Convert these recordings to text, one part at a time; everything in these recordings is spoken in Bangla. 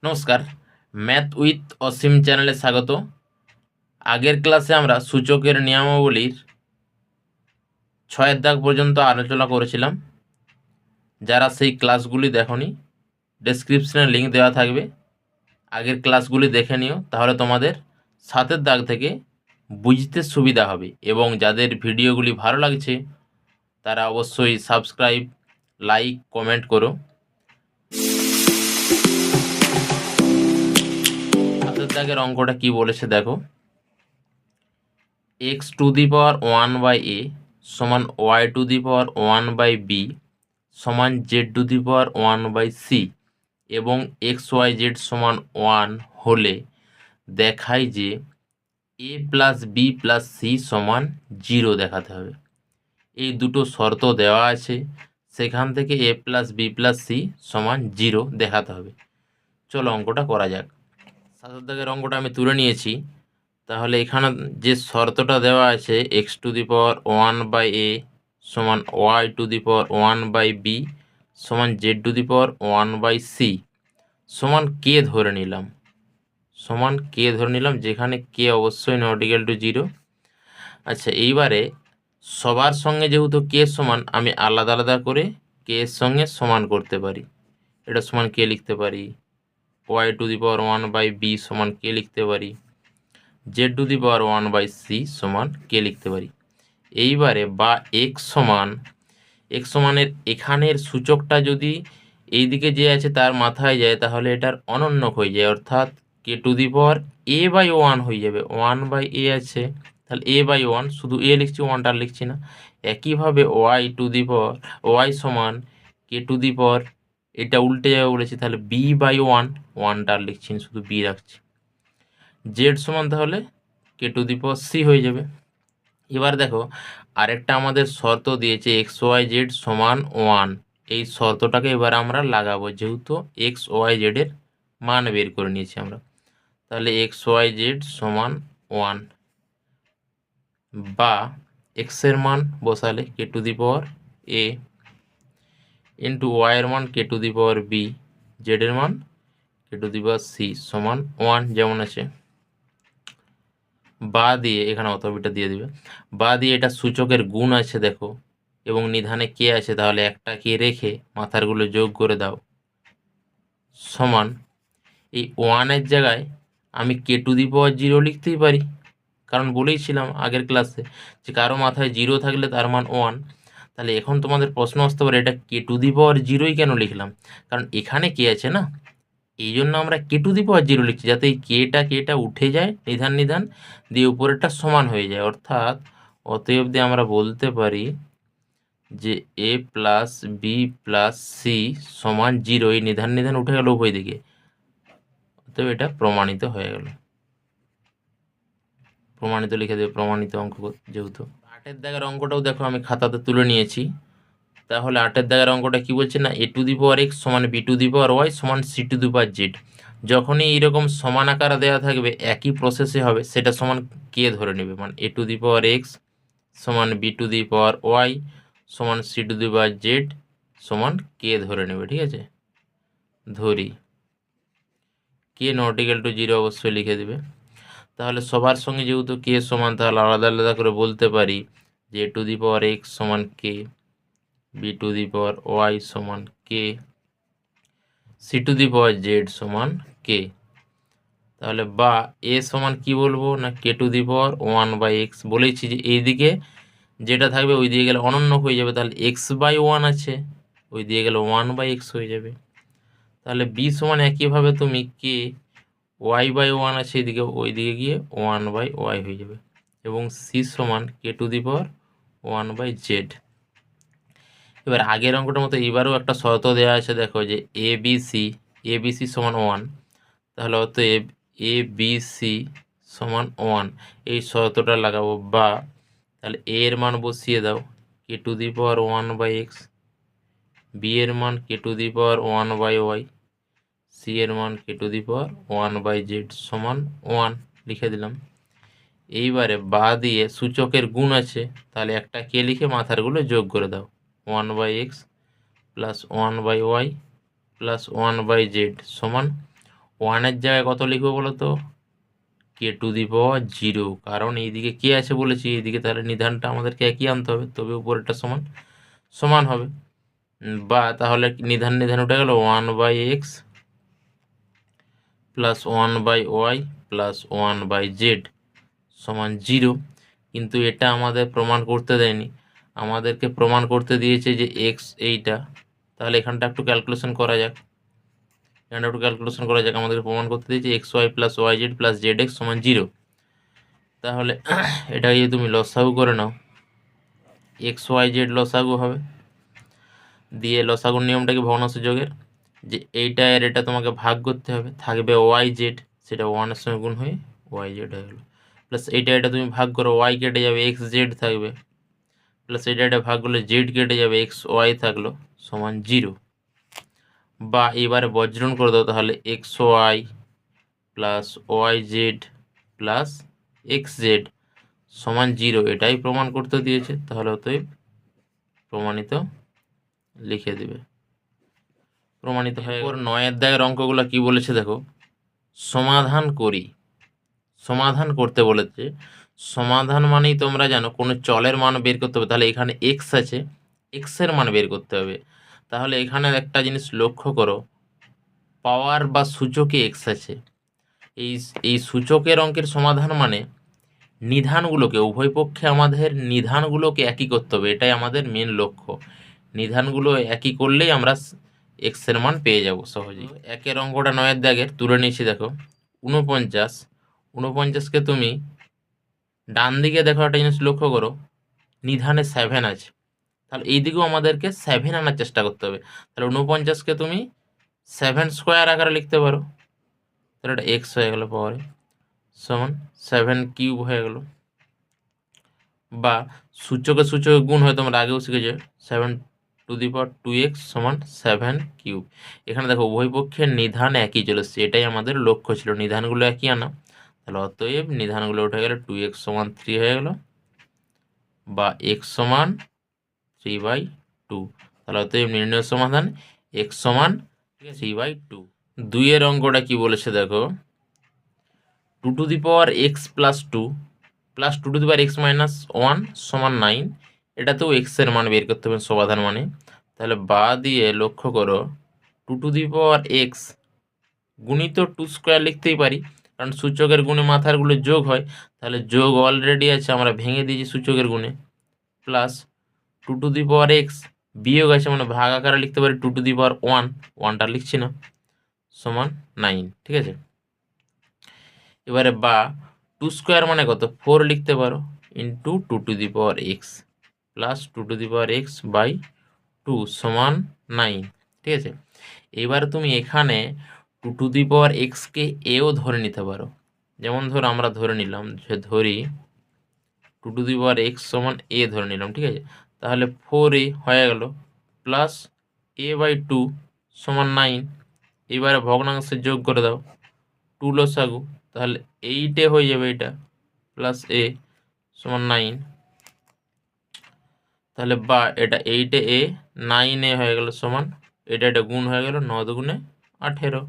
নমস্কার, ম্যাথ উইথ অসীম চ্যানেলে স্বাগত। আগের ক্লাসে আমরা সূচকের নিয়মাবলীর 6 দাগ পর্যন্ত আলোচনা করেছিলাম। যারা সেই ক্লাসগুলি দেখনি, ডেসক্রিপশনে লিঙ্ক দেওয়া থাকবে, আগের ক্লাসগুলি দেখে নিও, তাহলে তোমাদের 7 দাগ থেকে বুঝতে সুবিধা হবে। এবং যাদের ভিডিওগুলি ভালো লাগছে তারা অবশ্যই সাবস্ক্রাইব, লাইক, কমেন্ট করো। 7 দাগের অঙ্কটা কি বলেছে দেখো। x two the power 1/a সমান y two the power 1/b সমান z two the power 1/c এবং xyz সমান 1 হলে দেখায় যে a plus B plus C সমান 0 দেখাতে হবে। এই দুটো শর্ত দেওয়া আছে, সেখান থেকে a plus B plus C সমান 0 দেখাতে হবে। চলো অঙ্কটা করা যাক। 7 দাগের অঙ্কটা আমি তুলে নিয়েছি। তাহলে এখানে যে শর্তটা দেওয়া আছে x two the power 1/a সমান Y to the power 1/b সমান Z two the power 1/c সমান কে ধরে নিলাম, যেখানে কে অবশ্যই নট ইকুয়াল টু 0। আচ্ছা, এইবারে সবার সঙ্গে যেহেতু কে সমান, আমি আলাদা আলাদা করে কে এর সঙ্গে সমান করতে পারি। এটা সমান কে লিখতে পারি, Y to the power 1/b সমান কে লিখতে পারি, Z two the power 1/c সমান কে লিখতে পারি। এইবারে বা এক্স সমানের এখানের সূচকটা যদি এই দিকে যে আছে তার মাথায় যায়, তাহলে এটার অনন্যক হয়ে যায়, অর্থাৎ কে টু দি পাওয়ার a/1 হয়ে যাবে। 1/a আছে, তাহলে a/1, শুধু a লিখছি, 1টা লিখছি না। একইভাবে Y to the power Y সমান কে টু দি পাওয়ার, এটা উল্টে যাবে বলেছি, তাহলে b/1, 1টা লিখছি না, শুধু b রাখছি। জেড সমান তাহলে কে টু দি পাওয়ার সি হয়ে যাবে। এবার দেখো, আরেকটা আমাদের শর্ত দিয়েছে xyz সমান 1। এই শর্তটাকে এবার আমরা লাগাবো, যেহেতু xyz এর মান বের করে নিয়েছি আমরা। তাহলে xyz সমান 1 বা x এর মান বসালে k to the power a into y এর মান k to the power b, z এর মান k to the power c সমান 1 যেমন আছে। বা দিয়ে এখানে অথবিটা দিয়ে দিবে, বা দিয়ে এটা সূচকের গুণ আছে দেখো, এবং নিধানে কে আছে, তাহলে একটা কে রেখে মাথারগুলো যোগ করে দাও সমান এই 1-এর জায়গায় আমি কে টু দি পাওয়ার 0 লিখতেই পারি, কারণ বলেইছিলাম আগের ক্লাসে যে কারো মাথায় 0 থাকলে তার মান 1। তাহলে এখন তোমাদের প্রশ্ন আসতে পারে, এটা কে টু দি পাওয়ার 0ই কেন লিখলাম? কারণ এখানে কে আছে না, এই জন্য আমরা কে টু দি পাওয়ার 0 লিখছি, যাতে এই কেটা উঠে যায় নিধান দিয়ে উপরেরটা সমান হয়ে যায়। অর্থাৎ অতএব দিয়ে আমরা বলতে পারি যে a plus B plus C সমান 0, এই নিধান উঠে গেল উভয় দিকে, অতএব এটা প্রমাণিত হয়ে গেল। প্রমাণিত লিখে দেবে, প্রমাণিত অঙ্ক যেহেতু। 8-এর দাগের অঙ্কটাও দেখো আমি খাতাতে তুলে নিয়েছি। তাহলে 8-এর দাগের অঙ্কটা কি বলছে না, a to the power x সমান b two the power y সমান c two the power z। যখনই এইরকম সমান আকারে দেওয়া থাকবে, একই প্রসেসে হবে, সেটা সমান কে ধরে নেবে, মানে a to the power x সমান b two the power y সমান c two the power z সমান কে ধরে নেবে। ঠিক আছে, ধরি কে নট ইকুয়াল টু 0 অবশ্যই লিখে দেবে। তাহলে সবার সঙ্গে যেহেতু কে সমান, তাহলে আলাদা আলাদা করে বলতে পারি যে a to the power x সমান k, b to the power Y সমান k, c to the power z সমান কে। তাহলে বা এ সমান কি বলবো না, কে টু দি পাওয়ার 1/x। বলেছি যে এইদিকে যেটা থাকবে ওই দিকে গেলে অনন্য হয়ে যাবে, তাহলে x/1 আছে, ওই দিকে গেলে 1/x হয়ে যাবে। তাহলে বি সমান একইভাবে তুমি কে y/1 আছে এদিকে, ওই দিকে গিয়ে 1/y হয়ে যাবে। এবং সি সমান K to the power 1/z। এবার আগের অঙ্কটার মতো এবারেও একটা শর্ত দেওয়া আছে দেখো, যে এবিসি সমান 1। তাহলে অতএব এবিসি সমান 1, এই শর্তটা লাগাবো। বা তাহলে এ এর মান বসিয়ে দাও কে to the power 1/x, B এর মান k to the power 1/y, C এর মান k to the power 1/z সমান 1 লিখে দিলাম। এইবারে বা দিয়ে সূচকের গুণ আছে, তাহলে একটা কে লিখে মাথারগুলো যোগ করে দাও, 1/x plus 1/y plus 1/z সমান ওয়ানের জায়গায় কত লিখবো বলো তো, কে টু দি পাওয়ার 0, কারণ এইদিকে কে আছে বলেছি, এইদিকে তাহলে নিধানটা আমাদেরকে একই আনতে হবে, তবে উপরেরটা সমান সমান হবে। বা তাহলে নিধান নিধান উঠে গেল 1/x plus 1/y plus 1/z সমান 0। কিন্তু এটা আমাদের প্রমাণ করতে দেয়নি, আমাদেরকে প্রমাণ করতে দিয়েছে যে এক্স এইটা। তাহলে এখানটা একটু ক্যালকুলেশন করা যাক, আমাদেরকে প্রমাণ করতে দিয়েছে X Y plus Y Z plus Z X সমান 0। তাহলে এটা যদি তুমি লসাগু করে নাও, এক্স ওয়াই জেড লসাগু হবে, দিয়ে লসাগুর নিয়মটা কি ভগ্নাংশ যোগের, যে এইটা এর এটা তোমাকে ভাগ করতে হবে, থাকবে ওয়াই জেড, সেটা ওয়ানের সঙ্গে গুণ হয়ে ওয়াই জেড হয়ে গেলো, প্লাস এইটা এটা তুমি ভাগ করো, ওয়াই কেটে যাবে এক্স জেড থাকবে, প্লাস এটা এটা ভাগ করলে জেড কেটে যাবে এক্স ওয়াই থাকলো সমান 0। বা এবারে বজ্রণ করে দাও, তাহলে X Y plus Y Z plus X Z সমান 0, এটাই প্রমাণ করতে দিয়েছে। তাহলে অতএব প্রমাণিত লিখে দিবে, প্রমাণিত হয়ে গেল। 9 দাগের অঙ্কগুলো কি বলেছে দেখো, সমাধান করি, সমাধান করতে বলেছে। সমাধান মানেই তোমরা জানো কোনো চলের মান বের করতে হবে, তাহলে এখানে এক্স আছে, এক্সের মান বের করতে হবে। তাহলে এখানে একটা জিনিস লক্ষ্য করো, পাওয়ার বা সূচকে এক্স আছে, এই এই সূচকের অঙ্কের সমাধান মানে নিধানগুলোকে, উভয় পক্ষে আমাদের নিধানগুলোকে একই করতে হবে, এটাই আমাদের মেন লক্ষ্য। নিধানগুলো একই করলেই আমরা এক্সের মান পেয়ে যাব সহজেই। একের অঙ্কটা 9 দাগের তুলে নিয়েছি দেখো, 49, 49কে তুমি ডান দিকে দেখো, একটা জিনিস লক্ষ্য করো, নিধানে 7 আছে, তাহলে এই দিকেও আমাদেরকে 7 আনার চেষ্টা করতে হবে। তাহলে 49কে তুমি 7 স্কোয়ার আকারে লিখতে পারো, তাহলে এটা এক্স হয়ে গেল পাওয়ারে সমান 7 কিউব হয়ে গেল। বা সূচকে সূচকে গুণ হয়, তোমরা আগেও শিখেছো, 7^2x সমান 7 কিউব। এখানে দেখো উভয় পক্ষের নিধান একই চলে এসছে, এটাই আমাদের লক্ষ্য ছিল, নিধানগুলো একই আনা। তাহলে অতএব নিধানগুলো উঠে গেলে 2x সমান 3 হয়ে গেল, বা x সমান 3/2। তাহলে অতএব নির্ণয় সমাধান x সমান 3/2। 2 অঙ্কটা কি বলেছে দেখো, 2x plus 2 plus 2x minus 1 সমান 9, এটাতেও এক্সের মান বের করতে হবে সমাধান মানে। তাহলে বা দিয়ে লক্ষ্য করো, 2x গুণিত 2 স্কোয়ার লিখতেই পারি, কারণ সূচকের গুণে মাথারগুলো যোগ হয়, তাহলে যোগ অলরেডি আছে, আমরা ভেঙে দিয়েছি সূচকের গুণে, প্লাস 2x বিয়োগ আছে, মানে ভাগ আকারে লিখতে পারি 2^1, 1টা লিখছি না, সমান 9। ঠিক আছে, এবারে বা 2 স্কোয়ার মানে কত, 4 লিখতে পারো, ইন্টু 2x প্লাস 2x/2 সমান 9। ঠিক আছে, এবার তুমি এখানে 2x এও ধরে নিতে পারো, যেমন ধরো আমরা ধরে নিলাম, যে ধরি 2x সমান এ ধরে নিলাম। ঠিক আছে, তাহলে 4a হয়ে গেল, প্লাস a/2 সমান 9। এবারে ভগ্নাংশে যোগ করে দাও, 2 লসাগু, তাহলে 8 হয়ে যাবে এটা, প্লাস a সমান 9। তাহলে বা এটা 8a 9a হয়ে গেল সমান, এটা এটা গুণ হয়ে গেল, 9 × 18,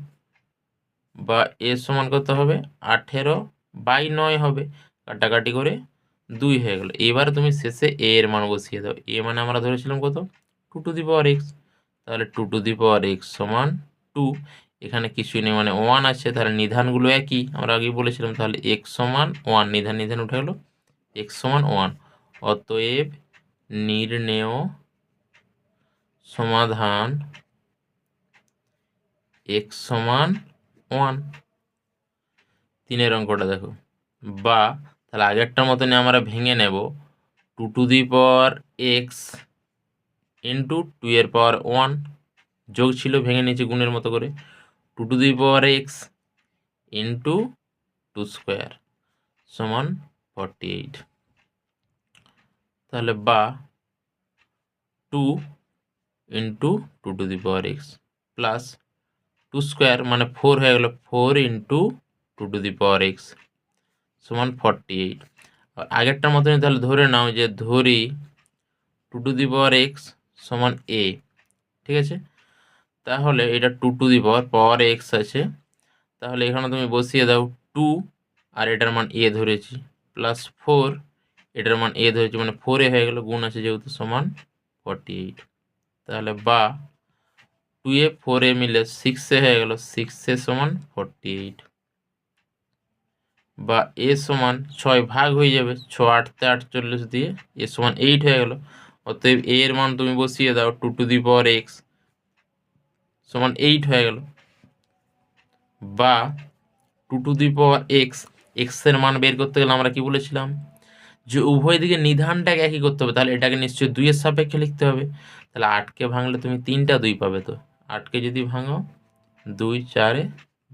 বা এ সমান কত হবে, 18/9 হবে, কাটাকাটি করে 2 হয়ে গেল। এবার তুমি শেষে এ এর মান বসিয়ে দাও, এ মানে আমরা ধরেছিলাম কত, 2x, তাহলে 2x সমান 2, এখানে কিছুই নেই মানে 1 আছে, তাহলে নিধানগুলো একই, আমরা আগেই বলেছিলাম, তাহলে x সমান 1, নিধান নিধান উঠে গেল, x সমান 1। অতএব নির্ণেয় সমাধান x সমান 1। 3 অঙ্কটা দেখো, বা তাহলে আগেরটার মতনই আমরা ভেঙে নেব, 2x ইন্টু 2^1 যোগ ছিল, ভেঙে নিয়েছি গুণের মতো করে, 2x ইন্টু 2 স্কোয়ার সমান 48। তাহলে বা 2 ইন্টু 2x প্লাস 2 স্কোয়ার মানে 4 হয়ে গেল, 4 ইন্টু 2x সমান 48। আর আগেরটার মতনই তাহলে ধরে নাও, যে ধরি 2x সমান a। ঠিক আছে, তাহলে এটা 2 পাওয়ার x আছে, তাহলে এখানে তুমি বসিয়ে দাও 2 আর এটার মান a ধরেছি প্লাস 4 এটার মান a ধরেছি, মানে 4 হয়ে গেল, গুণ আছে যেহেতু, সমান 48। তাহলে বা 2 4 মিলে 6 হয়ে গেল, 6 সমান 48। বা এ সমান 6 ভাগ হয়ে যাবে, 6 8 48 দিয়ে এ সমান 8 হয়ে গেল। অতএব এ এর মান তুমি বসিয়ে দাও 2 টু দি পাওয়ার এক্স সমান 8 হয়ে গেল। বা 2 টু দি পাওয়ার এক্স, এক্সের মান বের করতে গেলে আমরা কি বলেছিলাম, যে উভয় দিকে নিধানটাকে একই করতে হবে, তাহলে এটাকে নিশ্চয়ই 2 এর সাপেক্ষে লিখতে হবে। তাহলে 8কে ভাঙলে তুমি 3টা 2 পাবে, তো 8কে যদি ভাঙো 2 4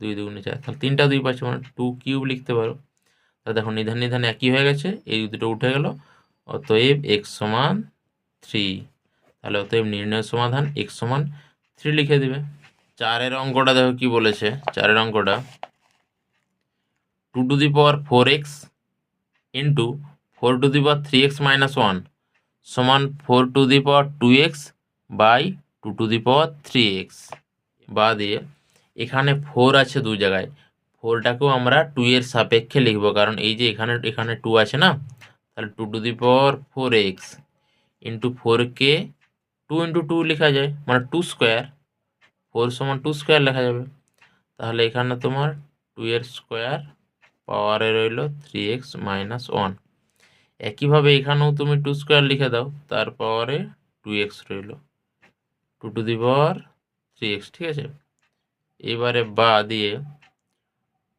2 2 4, তাহলে 3টা 2 পাচ্ছ, মানে 2 কিউব লিখতে পারো। তাহলে দেখো নিধান নিধান একই হয়ে গেছে, এই দুটো উঠে গেল। অতএব এক্স সমান 3। তাহলে অতএব নির্ণয় সমাধান এক্স সমান 3 লিখে দিবে। 4-এর অঙ্কটা দেখো কি বলেছে। 4-এর অঙ্কটা 2 to the power 4x into 4 to the power 3x minus 1 সমান 4 to the power 2x by 2 to the power 3x। বা দিয়ে এখানে 4 আছে দু জায়গায়, 4টাকেও আমরা 2 এর সাপেক্ষে লিখবো, কারণ এই যে এখানে এখানে 2 আছে না, তাহলে 2 to the power 4x into 4কে 2 ইন্টু 2 লেখা যায়, মানে 2 স্কোয়ার, 4 সমান 2 স্কোয়ার লেখা যাবে। তাহলে এখানে তোমার 2 এর স্কোয়ার পাওয়ারে রইল 3x মাইনাস 1। একইভাবে এখানেও তুমি 2 স্কোয়ার লিখে দাও, তার পাওয়ারে 2x রইল, 2 টু দি পাওয়ার 3x, ঠিক আছে। এবারে বা দিয়ে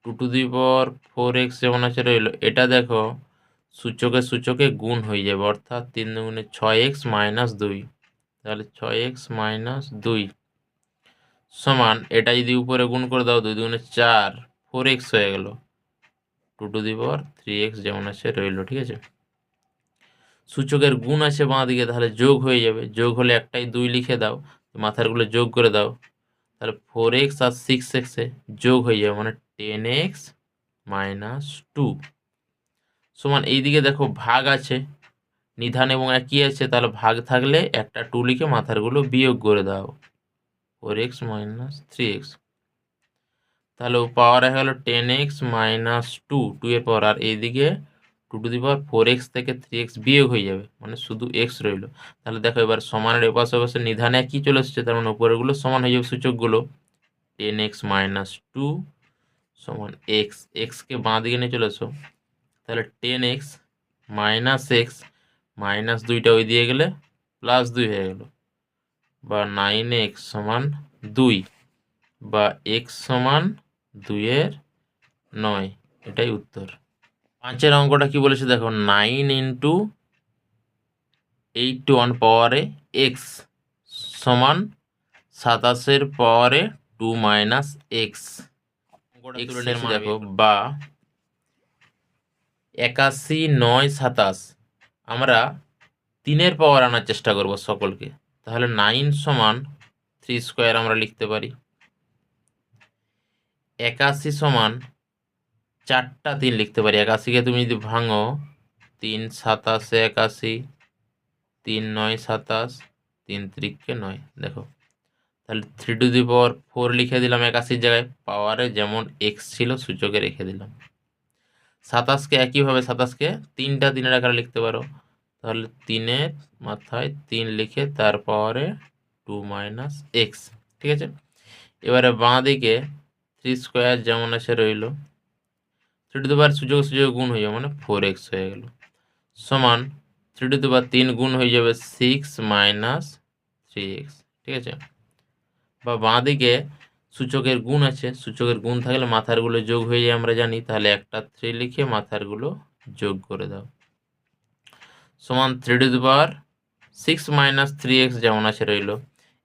2 টু দি পাওয়ার 4x যেমন আছে রইল, এটা দেখো সূচকে সূচকে গুণ হয়ে যাবে, অর্থাৎ 3 দুগুণে 6x মাইনাস 2। তাহলে 6x মাইনাস 2 সমান, এটা যদি উপরে গুণ করে দাও 2 দুগুণে 4, 4x হয়ে গেল, 2 টু দি পাওয়ার 3x যেমন আছে রইল, ঠিক আছে। সূচকের গুণ আছে বাঁ দিকে, তাহলে যোগ হয়ে যাবে, যোগ হলে একটাই 2 লিখে দাও, মাথারগুলো যোগ করে দাও, তাহলে 4x আর 6x যোগ হয়ে যাবে, মানে 10x মাইনাস 2 সমান, এইদিকে দেখো ভাগ আছে, নিধান এবং একই আছে, তাহলে ভাগ থাকলে একটা 2 লিখে মাথারগুলো বিয়োগ করে দাও, 4x মাইনাস 3x। তাহলে পাওয়ার হয়ে গেল 10x মাইনাস 2, 2 এর পাওয়ার, আর এইদিকে 2 টু দি পাওয়ার 4x থেকে 3x বিয়োগ হয়ে যাবে, মানে শুধু x রইল। তাহলে দেখো এবার সমানের এপাশে ওপাশে নিধানে একই চলে এসেছে, তার মানে উপরেগুলো সমান হয়ে যাবে সূচকগুলো, 10x মাইনাস 2 সমান x, xকে বাঁ দিকে নিয়ে চলে এসো, তাহলে 10x মাইনাস x মাইনাস 2টা ওই দিয়ে গেলে প্লাস 2 হয়ে গেল, বা 9x সমান 2, বা x সমান 2/9, এটাই উত্তর। 5-এর অঙ্কটা কি বলেছে দেখো, 9 ইন্টু 81 পাওয়ারে x সমান 27-এর পাওয়ারে 2 মাইনাস এক্স। এক্সের দেখো, বা 81 9 27, আমরা 3-এর পাওয়ার আনার চেষ্টা করব সকলকে, তাহলে 9 সমান 3 স্কোয়ার আমরা লিখতে পারি, 81 সমান 4টা 3 লিখতে পারি, 81কে তুমি যদি ভাঙো 3 27 81, 3 9 27, 3 3 9, দেখো তাহলে 3 টু দি পাওয়ার 4 লিখে দিলাম 81-র জায়গায়, পাওয়ারে যেমন এক্স ছিল সূচকে রেখে দিলাম। 27কে একইভাবে 27কে 3টা 3-এর আকারে লিখতে পারো, তাহলে 3-এর মাথায় 3 লিখে তার পাওয়ারে 2 মাইনাস এক্স, ঠিক আছে। এবারে বাঁ দিকে 3 স্কোয়ার যেমন আছে রইল, 3 টু দি পাওয়ার সূচক সূচক গুণ হয়ে যাবে, মানে 4x হয়ে গেল, সমান 3 টু দি পাওয়ার 3 গুণ হয়ে যাবে 6 মাইনাস 3x, ঠিক আছে। বা বাঁ দিকে সূচকের গুণ আছে, সূচকের গুণ থাকলে মাথারগুলো যোগ হয়ে যায় আমরা জানি, তাহলে একটা 3 লিখে মাথারগুলো যোগ করে দাও, সমান 3 to the power 6 minus 3x যেমন আছে রইল।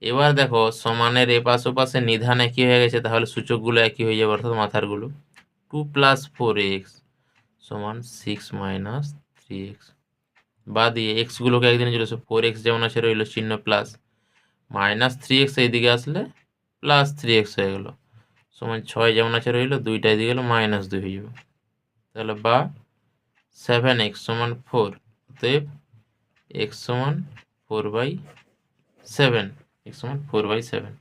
এবার দেখো সমানের এপাশ ওপাশে নিধান একই হয়ে গেছে, তাহলে সূচকগুলো একই হয়ে যাবে, অর্থাৎ মাথারগুলো 2 প্লাস 4x সমান 6 মাইনাস 3x। বা দিয়ে এক্সগুলোকে একদিনে চলে এসো, 4x যেমন আছে রইল চিহ্ন প্লাস, মাইনাস 3x এইদিকে আসলে প্লাস 3x হয়ে গেল, সমান 6 যেমন আছে রইল, 2টা এদিকে গেল মাইনাস 2 হয়ে যাবে, তাহলে বা 7x সমান 4, অতএব x সমান 4/7, x সমান 4/7।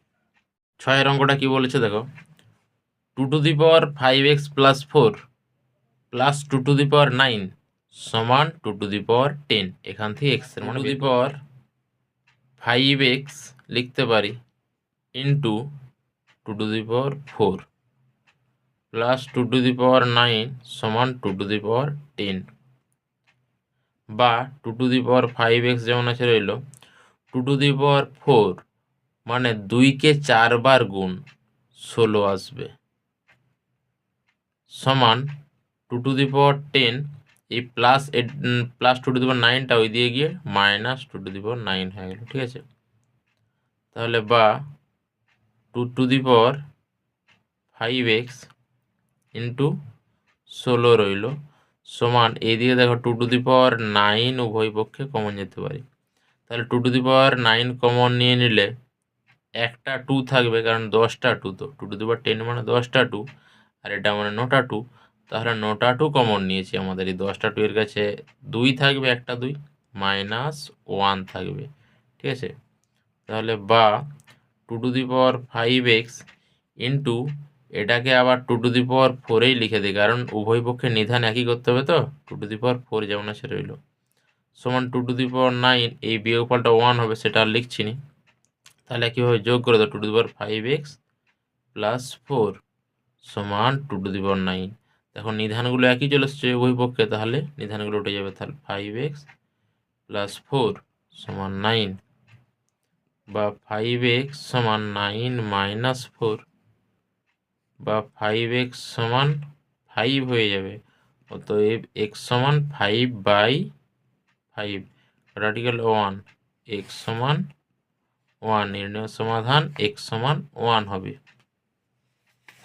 6-এর অঙ্কটা কি বলেছে দেখো, 2 to the power 5x plus 4 plus 2 to the power 9 সমান 2 টু দি পাওয়ার 10। এখান থেকে x এর মানে 2 টু দি পাওয়ার 5x লিখতে পারি into 2 to the power 4 plus 2 to the power 9 সমান 2 টু দি পাওয়ার 10, বা 2 টু দি পাওয়ার 5x যেমন আছে রইল, 2 টু দি পাওয়ার 4 মানে 2কে 4 বার গুণ 16 আসবে, সমান 2 টু দি পাওয়ার 10, এই প্লাস 2 টু দি পাওয়ার 9টা ওই দিয়ে গিয়ে মাইনাস 2 টু দি পাওয়ার 9 হয়ে গেল। ঠিক আছে, তাহলে বা 2 to the power 5x into 16 রইল, সমান এইদিকে দেখো 2 টু দি পাওয়ার 9 উভয় পক্ষে কমন যেতে পারি। তাহলে 2 টু দি পাওয়ার 9 কমন নিয়ে নিলে একটা 2 থাকবে, কারণ 10টা 2, তো 2 টু দি পাওয়ার 10 মানে 10টা 2, আর এটা মানে 9টা 2। তাহলে 9টা 2 কমন নিয়েছি, আমাদের এই 10টা 2 এর কাছে 2 থাকবে, একটা 2 মাইনাস 1 থাকবে। ঠিক আছে, তাহলে বা 2 to the power 5x into এটাকে আবার 2 টু দি পাওয়ার 4এই লিখে দিই, কারণ উভয় পক্ষের নিধান একই করতে হবে, তো 2 টু দি পাওয়ার 4 যেমন আছে রইল, সমান 2 টু দি পাওয়ার 9, এই বিয়োগফলটা 1 হবে, সেটা আর লিখছি নি। তাহলে কীভাবে যোগ করে দাও, 2 to the power 5x plus 4 সমান 2 টু দি পাওয়ার 9। দেখো নিধানগুলো একই চলে এসছে উভয় পক্ষে, তাহলে নিধানগুলো উঠে যাবে। তাহলে 5x প্লাস 4 সমান 9, বা 5x সমান 9 মাইনাস 4, বা 5x সমান 5 হয়ে যাবে। অতএব x সমান 5/5, রাডিক্যাল 1, x সমান 1, নির্ণয় সমাধান x সমান 1 হবে।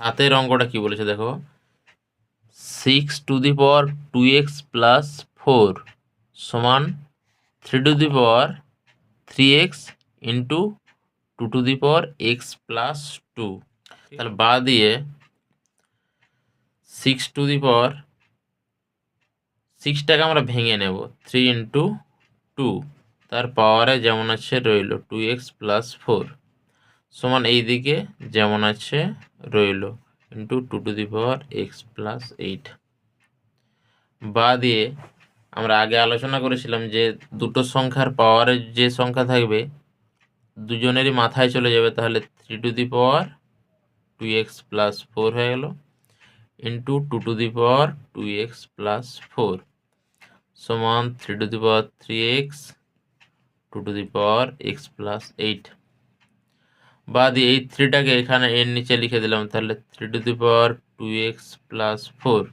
হাতের অঙ্কটা কি বলেছে দেখো, 6 two the power 2x plus 4 সমান 3 to the power 3x into 2 to the power x plus 2। তাহলে বা দিয়ে 6 টু দি পাওয়ার 6টাকে আমরা ভেঙে নেব, 3 ইন্টু 2, তার পাওয়ারে যেমন আছে রইল 2x প্লাস 4 সমান এই দিকে যেমন আছে রইল into 2 to the power x plus 8। বা দিয়ে আমরা আগে আলোচনা করেছিলাম যে দুটো সংখ্যার পাওয়ারের যে সংখ্যা থাকবে দুজনেরই মাথায় চলে যাবে, তাহলে 3 to the power 2x plus 4 হয়ে গেল into 2 to the power 2x plus 4 সমান 3 to the power 3x 2 to the power x plus 8। বা দিয়ে এই 3টাকে এখানে এর নিচে লিখে দিলাম, তাহলে 3 to the power 2x plus 4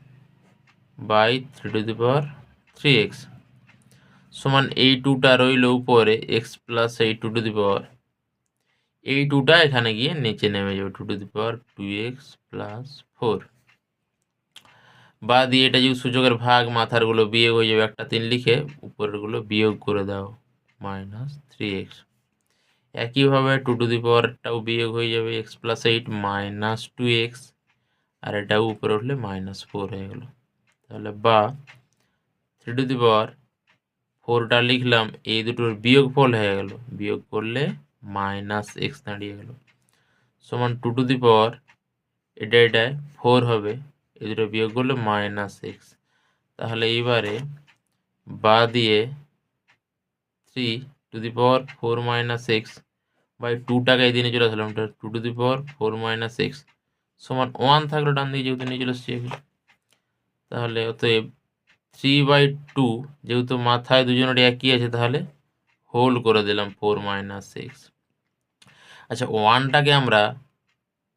by 3 to the power 3x সমান এই 2টা রইল উপরে x প্লাস এই 2 টু দি পাওয়ার, এই 2টা এখানে গিয়ে নিচে নেমে যাবে 2 to the power 2x plus 4। বা দিয়ে এটা যদি সূচকের ভাগ, মাথারগুলো বিয়োগ হয়ে যাবে, একটা 3 লিখে উপরেরগুলো বিয়োগ করে দাও, মাইনাস 3x। একইভাবে 2 টু দি পাওয়ারটাও বিয়োগ হয়ে যাবে, x প্লাস 8 মাইনাস 2x, আর এটাও উপরে উঠলে মাইনাস 4 হয়ে গেল। তাহলে বা 3 টু দি পাওয়ার 4টা লিখলাম, এই দুটোর বিয়োগফল হয়ে গেল, বিয়োগ করলে মাইনাস x দাঁড়িয়ে গেল, সমান 2 টু দি পাওয়ার এটা 4 হবে, এই দুটো বিয়োগ করলে মাইনাস x। তাহলে এইবারে বা দিয়ে 3 to the power 4 minus x by 2টাকে এই দিনে চলে আসলাম, 2 to the power 4 minus x সমান 1 থাকলো ডান দিকে, যেহেতু নিয়ে চলে এসছি। তাহলে অতএব 3/2, যেহেতু মাথায় দুজনের একই আছে, তাহলে হোল করে দিলাম 4 মাইনাস x। আচ্ছা, 1টাকে আমরা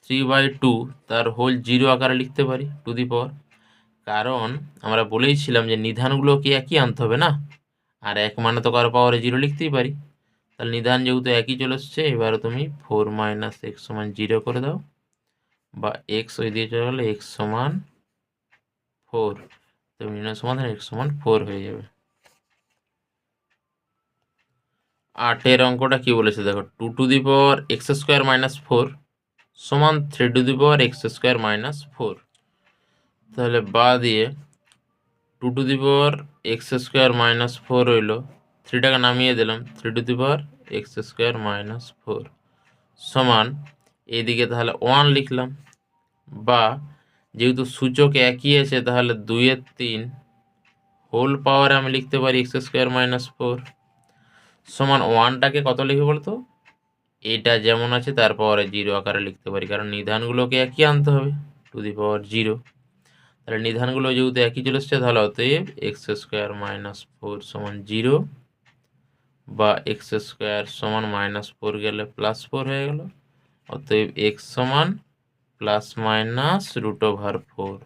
3/2 তার হোল 0 আকারে লিখতে পারি টু দি পাওয়ার, কারণ আমরা বলেইছিলাম যে নিধানগুলোকে একই আনতে হবে না, আর এক মানে তো কারো পাওয়ারে 0 লিখতেই পারি। তাহলে নিধান যেহেতু একই চলে এসছে, এবারে তুমি 4 মাইনাস x সমান 0 করে দাও, বা x ওই দিয়ে চলে গেলে x সমান 4, তো নির্ণয় সমাধান x সমান 4 হয়ে যাবে। 8এর অঙ্কটা কি বলেছে দেখো, 2 to the power x square minus 4 সমান 3 to the power x square minus 4। তাহলে বা দিয়ে 2 to the power x square minus 4 রইল, 3টাকে নামিয়ে দিলাম, 3 to the power x square minus 4 সমান এইদিকে তাহলে 1 লিখলাম, বা যেহেতু সূচক একই আছে তাহলে 2/3 হোল পাওয়ারে আমি লিখতে পারি x² - 4 সমান 1টাকে কত লিখবো বলতো, এটা যেমন আছে তার পাওয়ারে 0 আকারে লিখতে পারি, কারণ নিধানগুলোকে একই আনতে হবে, টু দি পাওয়ার 0। তাহলে নিধানগুলো যেহেতু একই চলে এসছে তাহলে অতএব x² - 4 সমান 0 বা x² সমান -4 গেলে +4 হয়ে গেল। অতএব x সমান ±√4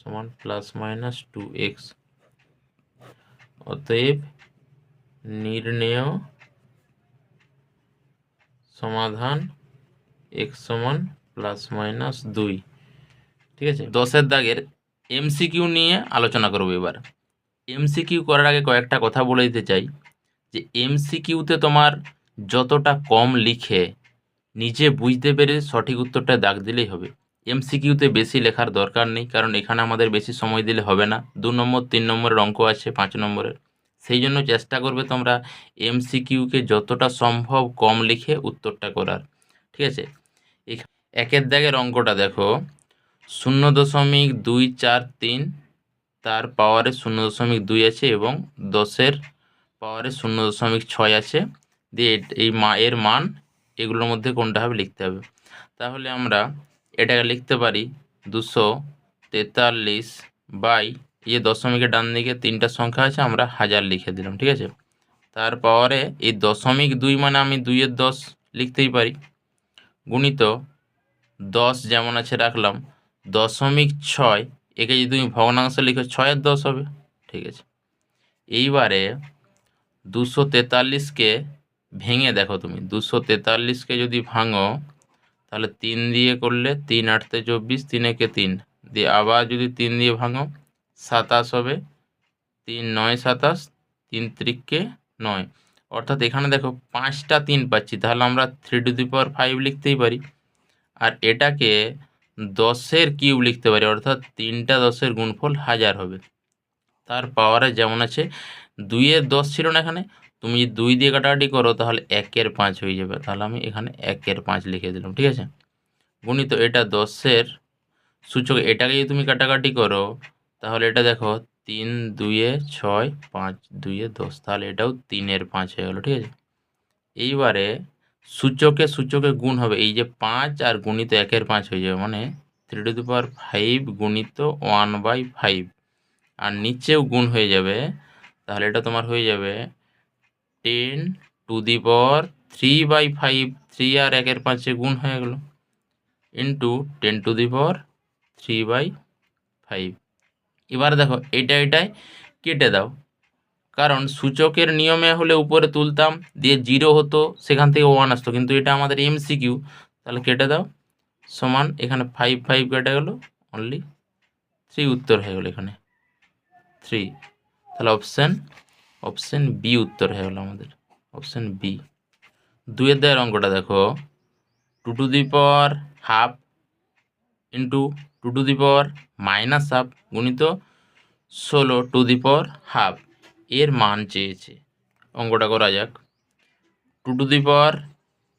সমান ±2x। অতএব নির্ণেয় সমাধান x সমান ±2। ঠিক আছে, 10-এর দাগের MCQ নিয়ে আলোচনা করবো এবার। MCQ করার আগে কয়েকটা কথা বলে দিতে চাই যে MCQতে তোমার যতটা কম লিখে নিজে বুঝতে পেরে সঠিক উত্তরটা দাগ দিলেই হবে। MCQতে বেশি লেখার দরকার নেই, কারণ এখানে আমাদের বেশি সময় দিলে হবে না। 2 নম্বর 3 নম্বরের অঙ্ক আছে, 5 নম্বরের। সেই জন্য চেষ্টা করবে তোমরা MCQকে যতটা সম্ভব কম লিখে উত্তরটা করার। ঠিক আছে, একের দাগের অঙ্কটা দেখো, 0.243 তার পাওয়ারে 0.2 আছে এবং 10-এর পাওয়ারে 0.6 আছে, দিয়ে এর মান এগুলোর মধ্যে কোনটা হবে লিখতে হবে। তাহলে আমরা এটাকে লিখতে পারি 243 বাই এই দশমিকের ডান দিকে 3টা সংখ্যা আছে, আমরা 1000 লিখে দিলাম। ঠিক আছে, তার পাওয়ারে এই 0.2 মানে আমি 2-এর 10 লিখতেই পারি, গুণিত 10 যেমন আছে রাখলাম, 0.6 একে যদি তুমি ভগ্নাংশ লিখো 6-এর 10 হবে। ঠিক আছে, এইবারে 243কে ভেঙে দেখো, তুমি 243কে যদি ভাঙো তাহলে 3 দিয়ে করলে 3 8 24, 3 একে 3 দিয়ে আবার যদি 3 দিয়ে ভাঙো 27 হবে, 3 9 27, 3 3 9। অর্থাৎ এখানে দেখো 5টা 3 পাচ্ছি, তাহলে আমরা 3⁵ লিখতেই পারি। আর এটাকে 10-এর কিউব লিখতে পারি, অর্থাৎ 3টা 10-এর গুণফল 1000 হবে। তার পাওয়ারে যেমন আছে, 2-এর 10 ছিল না এখানে, তুমি 2 দিয়ে কাটাকাটি করো তাহলে 1-এর 5 হয়ে যাবে, তাহলে আমি এখানে 1-এর 5 লিখে দিলাম। ঠিক আছে, গুণিত এটা 10-এর সূচক, এটাকে যদি তুমি কাটাকাটি করো তাহলে এটা দেখো 3 2-এ 6 5 2-এ 10, তাহলে এটাও 3-এর 5 হয়ে গেল। ঠিক আছে, এইবারে সূচকে গুণ হবে, এই যে 5 আর গুণিত 1-এর 5 হয়ে যাবে, মানে 3⁵ গুণিত 1/5, আর নিচেও গুণ হয়ে যাবে, তাহলে এটা তোমার হয়ে যাবে 10⁵3/5, 3 আর 1-এর 5-এ গুণ হয়ে গেল, ইন্টু 10⁵3/5। এবার দেখো এটাই কেটে দাও, কারণ সূচকের নিয়মে হলে উপরে তুলতাম দিয়ে 0 হতো, সেখান থেকে 1 আসতো, কিন্তু এটা আমাদের MCQ, তাহলে কেটে দাও, সমান এখানে 5 5 কেটে গেল, অনলি 3 উত্তর হয়ে গেল এখানে 3। তাহলে অপশন বি উত্তর হয়ে গেল আমাদের, অপশন বি। 2-এর দাগের অঙ্কটা দেখো, 2⁵½ ইন্টু 2⁻⁻½ গুণিত 16⁻½ এর মান চেয়েছে। অঙ্কটা করা যাক। 2⁻,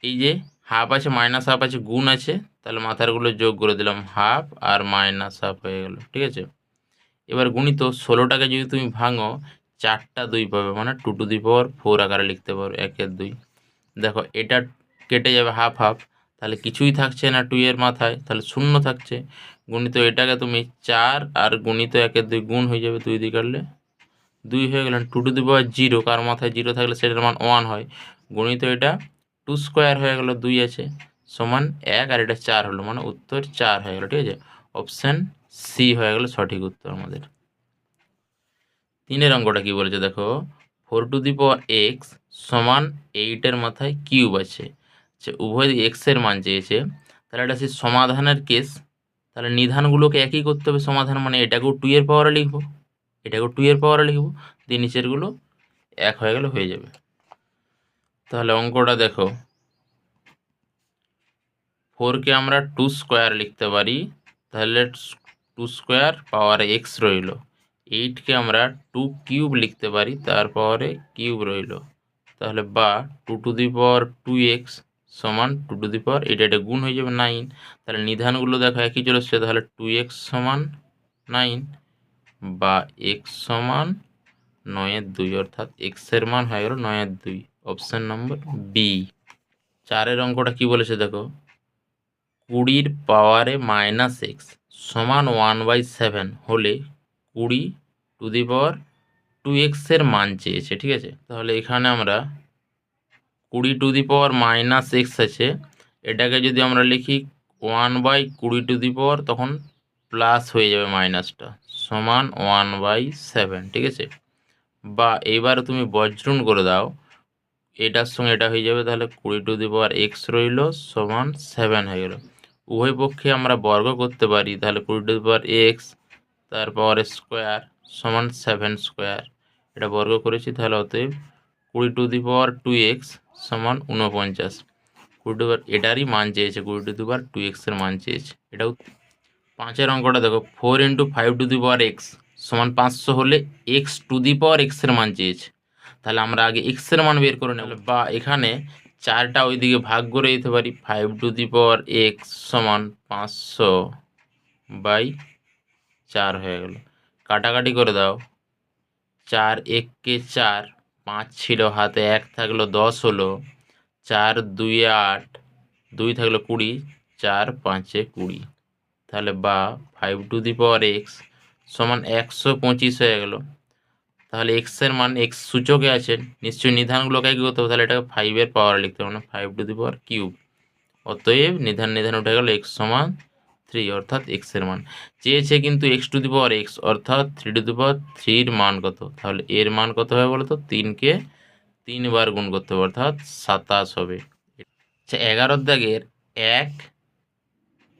এই যে হাফ আছে -হাফ আছে গুণ আছে, তাহলে মাথারগুলো যোগ করে দিলাম, হাফ আর -হাফ হয়ে গেল। ঠিক আছে, এবার গুণিত 16টাকে যদি তুমি ভাঙো 4টা 2 পাবে, মানে 2⁴ আকারে লিখতে পারো, 1-এর 2। দেখো এটা কেটে যাবে হাফ হাফ, তাহলে কিছুই থাকছে না 2-এর মাথায়, তাহলে 0 থাকছে, গুণিত এটাকে তুমি 4 আর গুণিত 1-এর 2 গুণ হয়ে যাবে, 2 দিয়ে কাটলে 2 হয়ে গেলেন। 2⁻0, কার মাথায় 0 থাকলে সেটার মান 1 হয়, গুণিত এটা 2² হয়ে গেল, 2 আছে সমান 1, আর এটা 4 হলো, মানে উত্তর 4 হয়ে গেল। ঠিক আছে, অপশান সি হয়ে গেল সঠিক উত্তর আমাদের। 3-এর অঙ্কটা কি বলেছে দেখো, 4⁴x সমান 8-এর মাথায় কিউব আছে, আচ্ছা উভয় এক্সের মান চেয়েছে, তাহলে এটা সেই সমাধানের কেস, তাহলে নিধানগুলোকে একই করতে হবে, সমাধান মানে এটাকেও 2-এর পাওয়ারে লিখবো, এটাকেও 2-এর পাওয়ারে লিখবো, দিয়ে নিচেরগুলো 1 হয়ে গেলে হয়ে যাবে। তাহলে অঙ্কটা দেখো, 4কে আমরা 2² লিখতে পারি, তাহলে 2² পাওয়ারে এক্স রইল। 8কে আমরা 2³ লিখতে পারি, তার পাওয়ারে কিউব রইল, তাহলে বা 2⁻2x সমান 2^8, এটা গুণ হয়ে যাবে 9। তাহলে নিধানগুলো দেখো একই চলে এসছে, তাহলে 2x সমান 9 বা x সমান 9/2, অর্থাৎ x এর মান হয়ে গেল 9/2। Option number B. 4-এর অঙ্কটা কি বলেছে দেখো, 20 পাওয়ারে -x সমান 1/7 হলে 20^2x এর মান চেয়েছে, ঠিক আছে। তাহলে এখানে আমরা 20^-x আছে, এটাকে যদি আমরা লিখি 1/20^, তখন প্লাস হয়ে যাবে মাইনাসটা, সমান 1/7, ঠিক আছে। বা এবারে তুমি বজ্রণ করে দাও, এটার সঙ্গে এটা হয়ে যাবে, তাহলে 20^x রইল সমান 7 হয়ে গেল। উভয় পক্ষে আমরা বর্গ করতে পারি, তাহলে 20^x তার পাওয়ার স্কোয়ার সমান 7², এটা বর্গ করেছি, তাহলে অতএব 20^2x সমান 49। এটারই মান চেয়েছে, 20^2x এর মান চেয়েছে। এটাও 5-এর অঙ্কটা দেখো, 4 × 5^x সমান 500 হলে x^x এর মান চেয়েছে। তাহলে আমরা আগে x এর মান বের করে নেব, বা এখানে 4টা ওইদিকে ভাগ করে দিতে পারি। 5^x সমান 500/4 হয়ে গেল। কাটাকাটি করে দাও, 4 1-কে 4, 5 ছিল হাতে, 1 থাকলো, 10 হলো, 4 2-এ 8, 2 থাকলো 20, 4 5-এ 20। তাহলে বা 5^x সমান 125 হয়ে গেল। তাহলে x এর মান, x সূচকে আছে, নিশ্চয়ই নিধানগুলোকে কী করতে হবে, তাহলে এটাকে 5-এর পাওয়ার লিখতে হবে, মানে 5^3। অতএব নিধান উঠে গেল, x সমান 3, অর্থাৎ x এর মান চেয়েছে, কিন্তু x^x অর্থাৎ 3^3 মান কত, তাহলে এর মান কত হবে বলো তো, 3-কে 3 বার গুণ করতে হবে, অর্থাৎ 27 হবে। আচ্ছা, 11-র দাগের 1,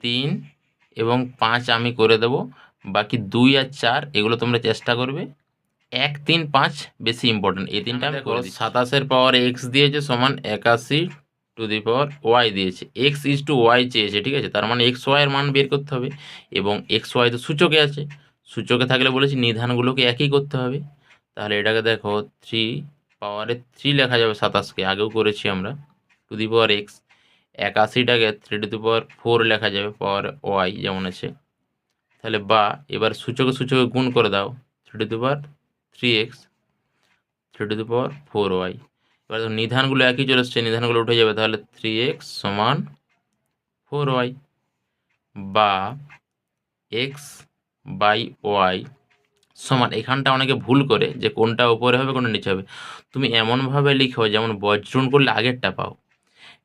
3 এবং 5 আমি করে দেব, বাকি 2 আর 4 এগুলো তোমরা চেষ্টা করবে। 1, 3, 5 বেশি ইম্পর্টেন্ট, এই তিনটা আমি করে দিচ্ছি। 27-এর পাওয়ারে x দিয়েছে সমান 81^y দিয়েছে, x⁻y চেয়েছে, ঠিক আছে। তার মানে xy এর মান বের করতে হবে, এবং xy তো সূচকে আছে, সূচকে থাকলে বলেছি নিধানগুলোকে একই করতে হবে। তাহলে এটাকে দেখো 3^3 লেখা যাবে, 27-কে আগেও করেছি আমরা, x, 81টাকে 3^4 লেখা যাবে, পাওয়ার y যেমন আছে। তাহলে বা এবার সূচকে গুণ করে দাও, 3^3x, 3^4y। এবার নিধানগুলো একই চলে এসছে, নিধানগুলো উঠে যাবে, তাহলে 3x সমান 4y, বা x/y সমান, এখানটা অনেকে ভুল করে যে কোনটা উপরে হবে কোনটা নিচে হবে। তুমি এমনভাবে লিখো যেমন বজ্রণ করলে আগেরটা পাও।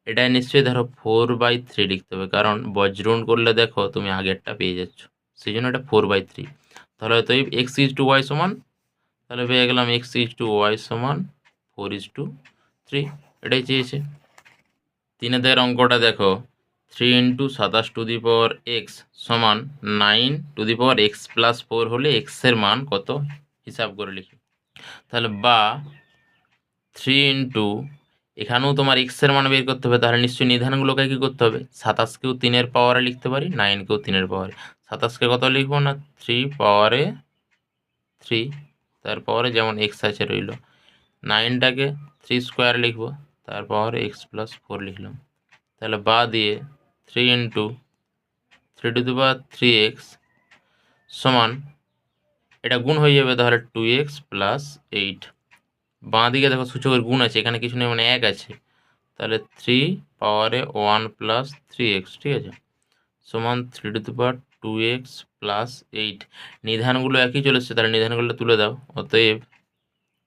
এটা নিশ্চয়ই ধরো 4/3 লিখতে হবে, কারণ বজ্রণ করলে দেখো তুমি আগেরটা পেয়ে যাচ্ছ, সেই জন্য এটা 4/3। তাহলে হয়তো x⁻y সমান, তাহলে পেয়ে গেলাম x⁻y সমান 4:3, এটাই চেয়েছে। 3-এর দাগের অঙ্কটা দেখো, 3 × 27^x সমান 9^x + 4 হলে x এর মান কত হিসাব করে লিখি। তাহলে বা 3 × এখানেও তোমার x এর মান বের করতে হবে, তাহলে নিশ্চয়ই নিধানগুলোকে কী করতে হবে, 27-কেও 3-এর পাওয়ারে লিখতে পারি, 9-কেও 3-এর পাওয়ারে। 27-কে কত লিখবো না, 3^3, তার পাওয়ারে যেমন x আছে রইল। 9টাকে 3² লিখবো, তার পাওয়ারে x + 4 লিখলাম। তাহলে বা দিয়ে 3 × 3^3x সমান, এটা গুণ হয়ে যাবে, তাহলে 2x + 8। বাঁ দিকে দেখো সূচকের গুণ আছে, এখানে কিছু নেই, মানে 1 আছে, তাহলে 3^1 + 3x, ঠিক আছে, সমান 3^2x + 8। নিধানগুলো একই চলে এসছে, তাহলে নিধানগুলো তুলে দাও, অতএব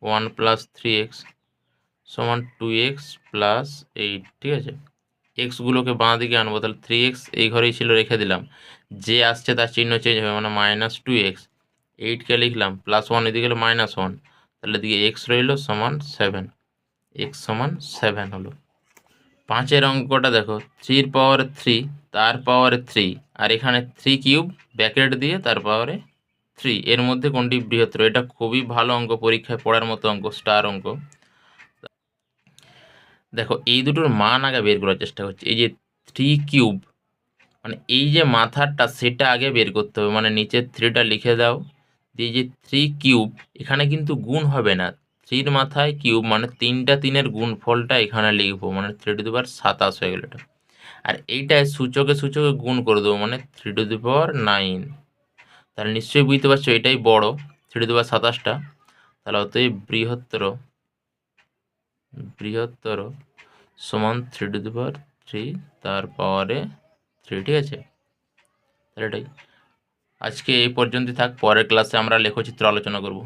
1 + 3x সমান 2x + 8, ঠিক আছে। এক্সগুলোকে বাঁ দিকে আনবো, তাহলে 3x এই ঘরেই ছিল, রেখে দিলাম, যে আসছে তার চিহ্ন চেঞ্জ হবে, মানে -2x। 8কে লিখলাম, +1 এদিকে গেলে -1, তাহলে এদিকে x রইল সমান 7, x সমান 7 হলো। 5-এর অঙ্কটা দেখো, 3^3 তার পাওয়ারে 3, আর এখানে 3³ ব্র্যাকেট দিয়ে তার পাওয়ারে 3, এর মধ্যে কোনটি বৃহত্তর। এটা খুবই ভালো অঙ্ক, পরীক্ষায় পড়ার মতো অঙ্ক, স্টার অঙ্ক। দেখো এই দুটোর মান আগে বের করার চেষ্টা করছি। এই যে 3³ মানে এই যে মাথারটা, সেটা আগে বের করতে হবে, মানে নিচের 3টা লিখে দাও, দিয়ে যে 3³ এখানে কিন্তু গুণ হবে না, 3 মাথায় কিউব মানে 3টা 3-এর গুণফলটা এখানে লিখবো, মানে 3^27 হয়ে গেল এটা। আর এইটায় সূচকে সূচকে গুণ করে দেবো, মানে 3^9। তাহলে নিশ্চয়ই বুঝতে পারছো এটাই বড় 3^27টা। তাহলে অতএব বৃহত্তর সমান 3^3 তার পাওয়ারে 3, ঠিক আছে। তাহলে এটাই আজকে এই পর্যন্তই থাক, পরের ক্লাসে আমরা লেখচিত্র আলোচনা করব।